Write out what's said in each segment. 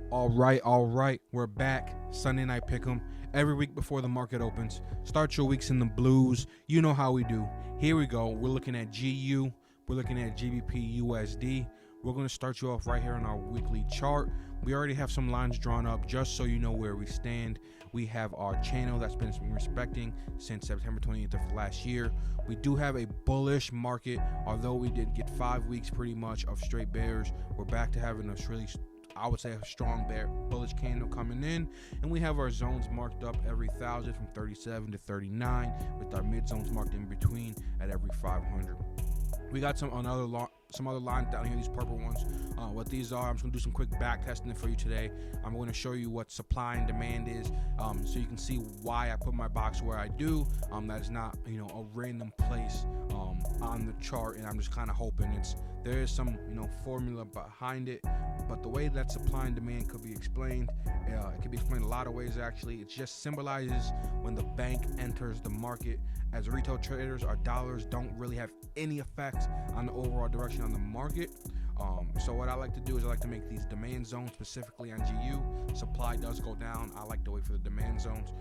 All right, we're back. Sunday night pick'em every week before the market opens. Start your weeks in the blues. You know how we do. Here we go. We're looking at GU. We're looking at GBP USD. We're going to start you off right here on our weekly chart. We already have some lines drawn up just so you know where we stand. We have our channel that's been respecting since September 28th of last year. We do have a bullish market, although we did get 5 weeks pretty much of straight bears. We're back to having a really, I would say, a strong bullish candle coming in, and we have our zones marked up every 1,000 from 37 to 39, with our mid zones marked in between at every 500. We got some other lines down here, these purple ones. What these are, I'm just gonna do some quick back testing for you today. I'm going to show you what supply and demand is, so you can see why I put my box where I do. That is not, a random place on the chart, and I'm just kind of hoping there is some, formula behind it. But the way that supply and demand could be explained, it can be explained a lot of ways actually. It just symbolizes when the bank enters the market. As retail traders, our dollars don't really have any effect on the overall direction on the market. So what I like to do is I like to make these demand zones, specifically on GU. Supply does go down. I like to wait for the demand zones,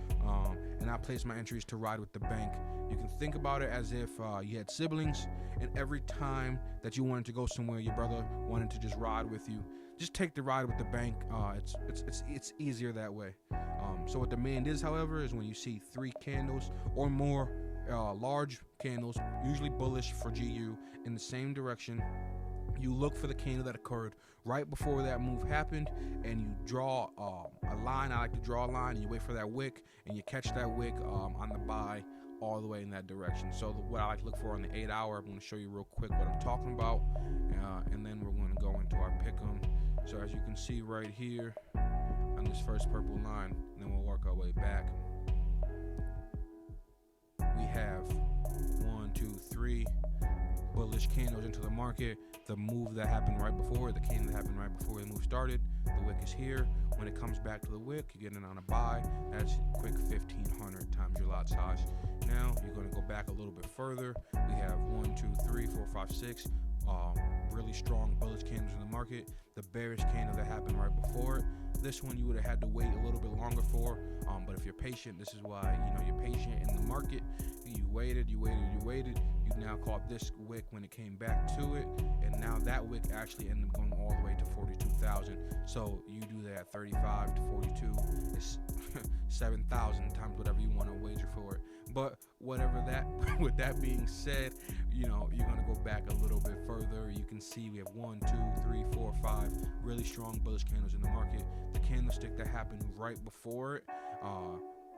and I place my entries to ride with the bank. You can think about it as if you had siblings, and every time that you wanted to go somewhere, your brother wanted to just ride with you. Just take the ride with the bank. It's easier that way. So what demand is, however, is when you see 3 candles or more large candles, usually bullish for GU, in the same direction. You look for the candle that occurred right before that move happened, and you draw a line. I like to draw a line, and you wait for that wick, and you catch that wick on the buy all the way in that direction. So what I like to look for on the 8 hour, I'm going to show you real quick what I'm talking about, and then we're going to go into our pick'em. So as you can see right here on this first purple line, and then we'll work our way back. We have 1, 2, 3 bullish candles into the market. The move that happened right before, the candle that happened right before the move started, the wick is here. When it comes back to the wick, you get in on a buy. That's quick 1,500 times your lot size. Now you're going to go back a little bit further. We have 1, 2, 3, 4, 5, 6 really strong bullish candles in the market. The bearish candle that happened right before it. This one you would have had to wait a little bit longer for, but if you're patient, this is why you're patient in the market. You waited. You now caught this wick when it came back to it, and now that wick actually ended up going all the way to 42,000. So you do that 35 to 42 is 7,000 times whatever you want to wager for it. But whatever that, with that being said, you're gonna go back a little bit further. You can see we have 1, 2, 3, 4, 5 really strong bullish candles in the market. The candlestick that happened right before it,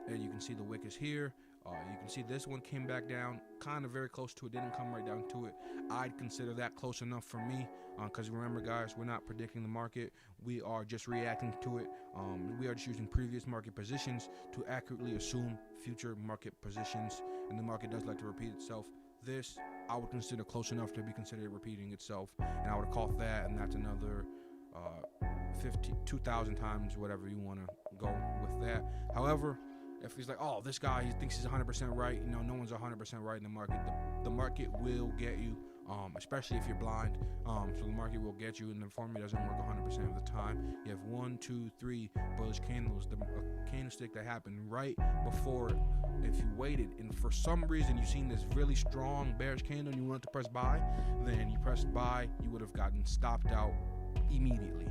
and you can see the wick is here. You can see this one came back down kind of very close to it, didn't come right down to it. I'd consider that close enough for me, because remember guys, we're not predicting the market, we are just reacting to it. We are just using previous market positions to accurately assume future market positions, and the market does like to repeat itself. This I would consider close enough to be considered repeating itself, and I would call that, and that's another 2,000 times whatever you want to go with that. However, if he's like, oh, this guy, he thinks he's 100% right, no one's 100% right in the market. The market will get you, especially if you're blind. So the market will get you, and the formula doesn't work 100% of the time. You have 1, 2, 3 bullish candles. The candlestick that happened right before it. If you waited, and for some reason you've seen this really strong bearish candle, and you wanted to press buy, then you pressed buy, you would have gotten stopped out immediately.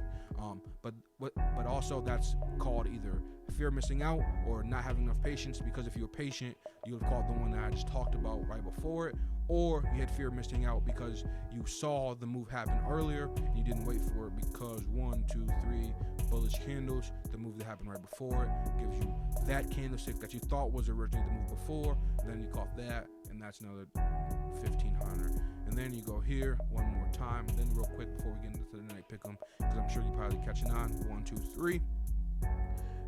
But also that's called either fear of missing out or not having enough patience, because if you were patient, you would have called the one that I just talked about right before it, or you had fear of missing out because you saw the move happen earlier and you didn't wait for it, because 1, 2, 3 bullish candles, the move that happened right before it gives you that candlestick that you thought was originally the move before, then you caught that, and that's another 1,500. And then you go here one more time, and then real quick before we get into the night pick'em, because I'm sure you're probably catching on. 1, 2, 3.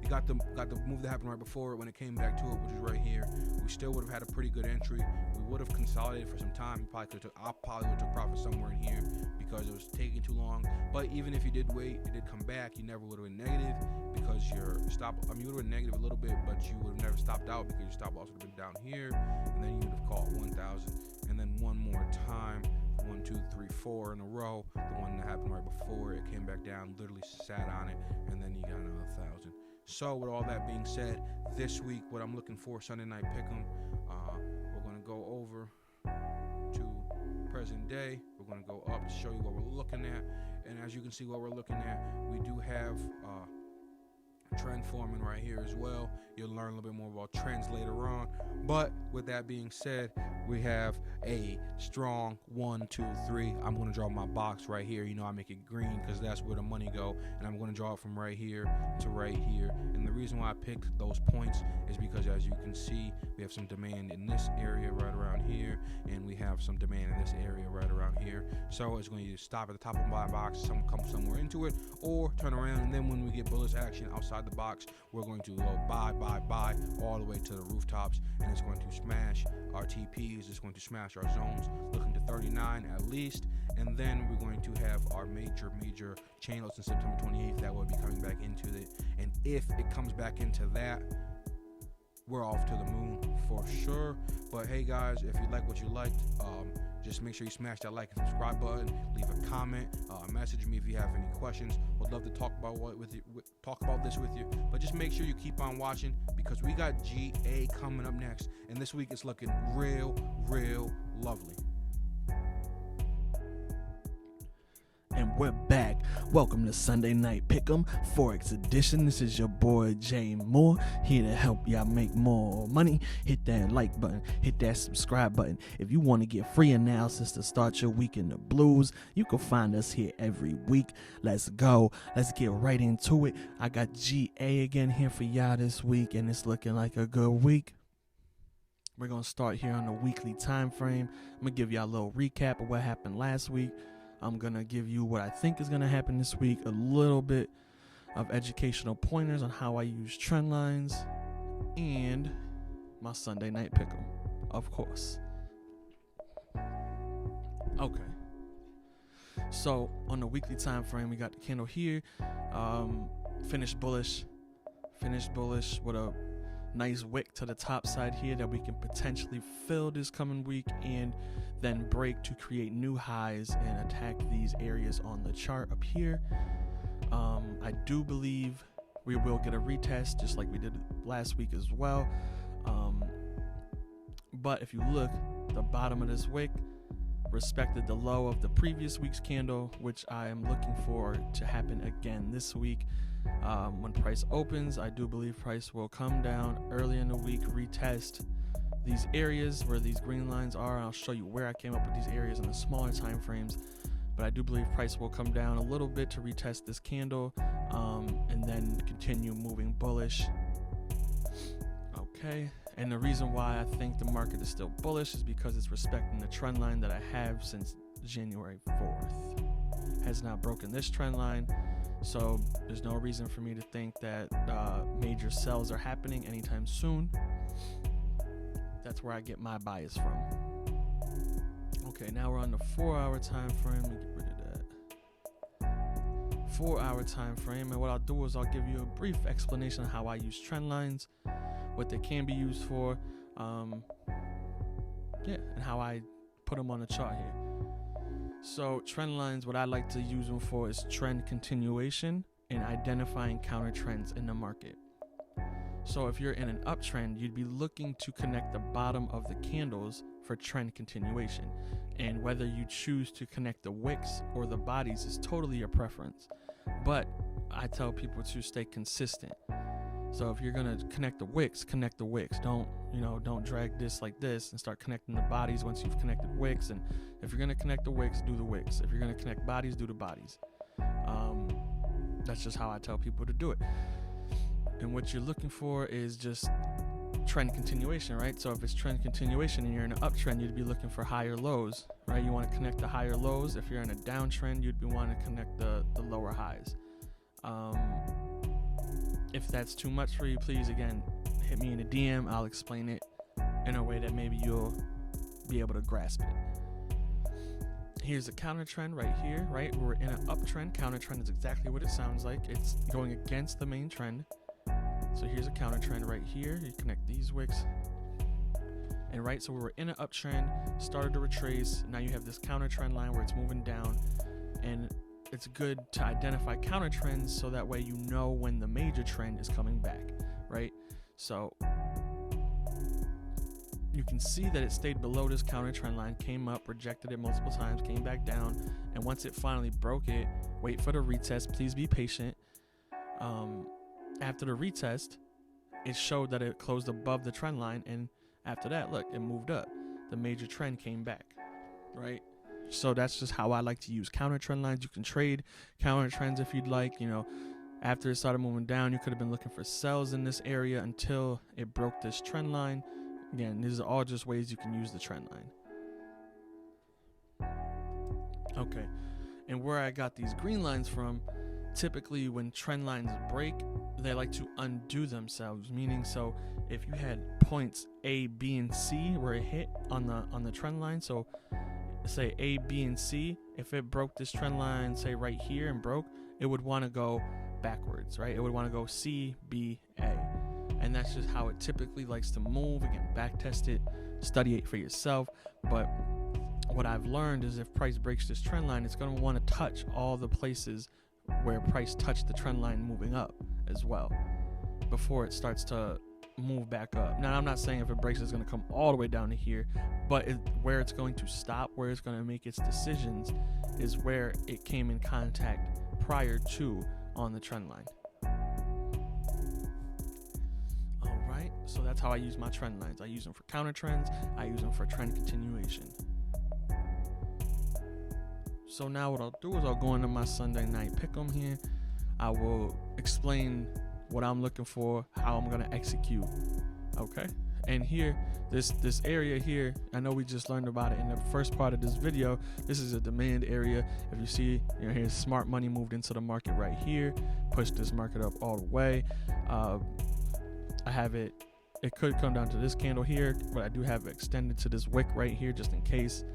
You got the move that happened right before it when it came back to it, which is right here. We still would have had a pretty good entry. We would have consolidated for some time. I probably would have took profit somewhere in here because it was taking too long. But even if you did wait, it did come back, you never would have been negative, because your stop, you would have been negative a little bit, but you would have never stopped out because your stop loss would have been down here, and then you would have caught 1,000. And then one more time, 1, 2, 3, 4 in a row. The one that happened right before it came back down, literally sat on it, and then you got another 1,000. So with all that being said, this week what I'm looking for, Sunday night pick'em, we're gonna go over to present day. We're gonna go up to show you what we're looking at, and as you can see what we're looking at, we do have trend forming right here as well. You'll learn a little bit more about trends later on, but with that being said, we have a strong 1, 2, 3. I'm going to draw my box right here. You know, I make it green because that's where the money go, and I'm going to draw it from right here to right here. And the reason why I picked those points is because, as you can see, we have some demand in this area right around here, and we have some demand in this area right around here. So it's going to either stop at the top of my box, come somewhere into it, or turn around, and then when we get bullish action outside the box, we're going to go buy all the way to the rooftops, and it's going to smash our TPs. It's going to smash our zones, looking to 39 at least, and then we're going to have our major channels in September 28th that will be coming back into it. And if it comes back into that, we're off to the moon for sure. But hey guys, if you like what you liked, just make sure you smash that like and subscribe button, leave a comment, message me if you have any questions. Would love to talk about this with you, but just make sure you keep on watching, because we got GA coming up next, and this week it's looking real lovely. And we're back. Welcome to Sunday Night Pick'em Forex Edition. This is your boy Jay Moore, here to help y'all make more money. Hit that like button, hit that subscribe button. If you want to get free analysis to start your week in the blues, you can find us here every week. Let's go. Let's get right into it. I got GA again here for y'all this week, and it's looking like a good week. We're going to start here on the weekly time frame. I'm going to give y'all a little recap of what happened last week. I'm going to give you what I think is going to happen this week, a little bit of educational pointers on how I use trend lines, and my Sunday night pick'em, of course. Okay. So on the weekly time frame, we got the candle here, finished bullish with a nice wick to the top side here that we can potentially fill this coming week, and then break to create new highs and attack these areas on the chart up here. I do believe we will get a retest just like we did last week as well. But if you look, the bottom of this wick respected the low of the previous week's candle, which I am looking for to happen again this week. When price opens, I do believe price will come down early in the week, retest these areas where these green lines are. I'll show you where I came up with these areas in the smaller time frames, but I do believe price will come down a little bit to retest this candle, and then continue moving bullish. Okay, and the reason why I think the market is still bullish is because it's respecting the trend line that I have since January 4th. Has not broken this trend line, so there's no reason for me to think that major sells are happening anytime soon. That's where I get my bias from. Okay, now we're on the 4-hour time frame. Let me get rid of that. 4-hour time frame, and what I'll do is I'll give you a brief explanation of how I use trend lines, what they can be used for, and how I put them on the chart here. So trend lines, what I like to use them for is trend continuation and identifying counter trends in the market. So if you're in an uptrend, you'd be looking to connect the bottom of the candles for trend continuation. And whether you choose to connect the wicks or the bodies is totally your preference. But I tell people to stay consistent. So if you're going to connect the wicks, connect the wicks. Don't drag this like this and start connecting the bodies once you've connected wicks. And if you're going to connect the wicks, do the wicks. If you're going to connect bodies, do the bodies. That's just how I tell people to do it. And what you're looking for is just trend continuation, right? So if it's trend continuation and you're in an uptrend, you'd be looking for higher lows, right? You want to connect the higher lows. If you're in a downtrend, you'd be wanting to connect the lower highs. If that's too much for you, please, again, hit me in a DM. I'll explain it in a way that maybe you'll be able to grasp it. Here's a counter trend right here, right? We're in an uptrend. Counter trend is exactly what it sounds like. It's going against the main trend. So here's a counter trend right here. You connect these wicks. And right, so we were in an uptrend, started to retrace. Now you have this counter trend line where it's moving down, and it's good to identify counter trends so that way you know when the major trend is coming back, right? So you can see that it stayed below this counter trend line, came up, rejected it multiple times, came back down, and once it finally broke it, wait for the retest. Please be patient. After the retest, it showed that it closed above the trend line, and after that, look, it moved up. The major trend came back, right? So that's just how I like to use counter trend lines. You can trade counter trends if you'd like. You know, after it started moving down, you could have been looking for sells in this area until it broke this trend line. Again, these are all just ways you can use the trend line. Okay, and where I got these green lines from, typically when trend lines break, they like to undo themselves, meaning so if you had points A, B, and C where it hit on the trend line, so say A, B, and C, if it broke this trend line, say right here, and broke, it would want to go backwards, right? It would want to go C, B, A. And that's just how it typically likes to move. Again, back test it, study it for yourself. But what I've learned is if price breaks this trend line, it's going to want to touch all the places where price touched the trend line moving up as well before it starts to move back up. Now, I'm not saying if it breaks, it's going to come all the way down to here, but where it's going to stop, where it's going to make its decisions, is where it came in contact prior to on the trend line. So that's how I use my trend lines. I use them for counter trends. I use them for trend continuation. So now what I'll do is I'll go into my Sunday night pick'em here. I will explain what I'm looking for, how I'm gonna execute. Okay. And here, this area here, I know we just learned about it in the first part of this video. This is a demand area. If you see, here's smart money moved into the market right here, pushed this market up all the way. I have it. It could come down to this candle here, but I do have it extended to this wick right here just in case.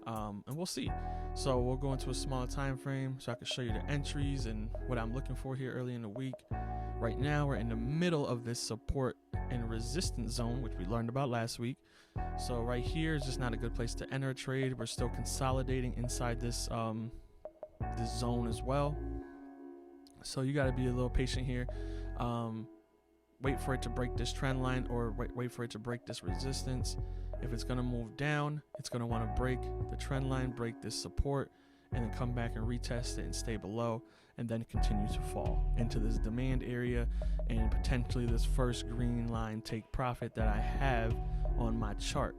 And we'll see. So we'll go into a smaller time frame so I can show you the entries and what I'm looking for here early in the week. Right now, we're in the middle of this support and resistance zone, which we learned about last week. So right here is just not a good place to enter a trade. We're still consolidating inside this this zone as well. So you got to be a little patient here. Wait for it to break this trend line, or wait for it to break this resistance. If it's going to move down, it's going to want to break the trend line, break this support, and then come back and retest it and stay below, and then continue to fall into this demand area and potentially this first green line take profit that I have on my chart.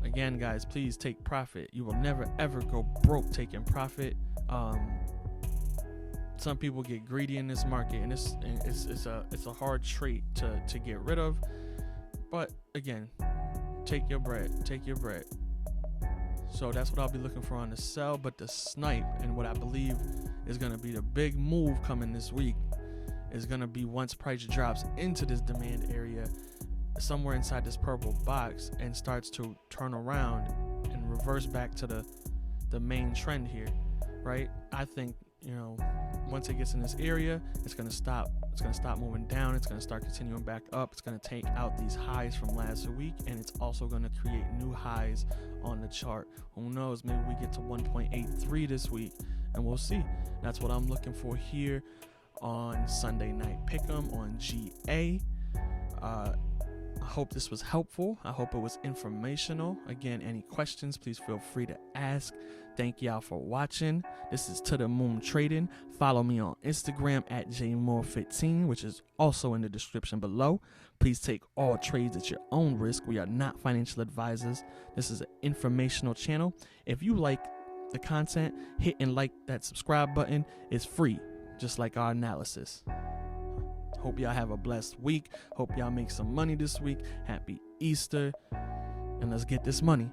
Again, guys, please take profit. You will never ever go broke taking profit. Some people get greedy in this market, and it's a hard trait to get rid of. But again, take your bread. So that's what I'll be looking for on the sell. But the snipe, and what I believe is going to be the big move coming this week, is going to be once price drops into this demand area somewhere inside this purple box and starts to turn around and reverse back to the main trend here, right? I think, once it gets in this area, it's going to stop moving down. It's going to start continuing back up. It's going to take out these highs from last week, and it's also going to create new highs on the chart. Who knows, maybe we get to 1.83 this week, and we'll see. That's what I'm looking for here on Sunday night pick'em on GA. I hope this was helpful. I hope it was informational. Again, any questions, please feel free to ask. Thank y'all for watching. This is To The Moon Trading. Follow me on Instagram at jmore15, which is also in the description below. Please take all trades at your own risk. We are not financial advisors. This is an informational channel. If you like the content, hit and like that subscribe button. It's free, just like our analysis. Hope y'all have a blessed week. Hope y'all make some money this week. Happy Easter. And let's get this money.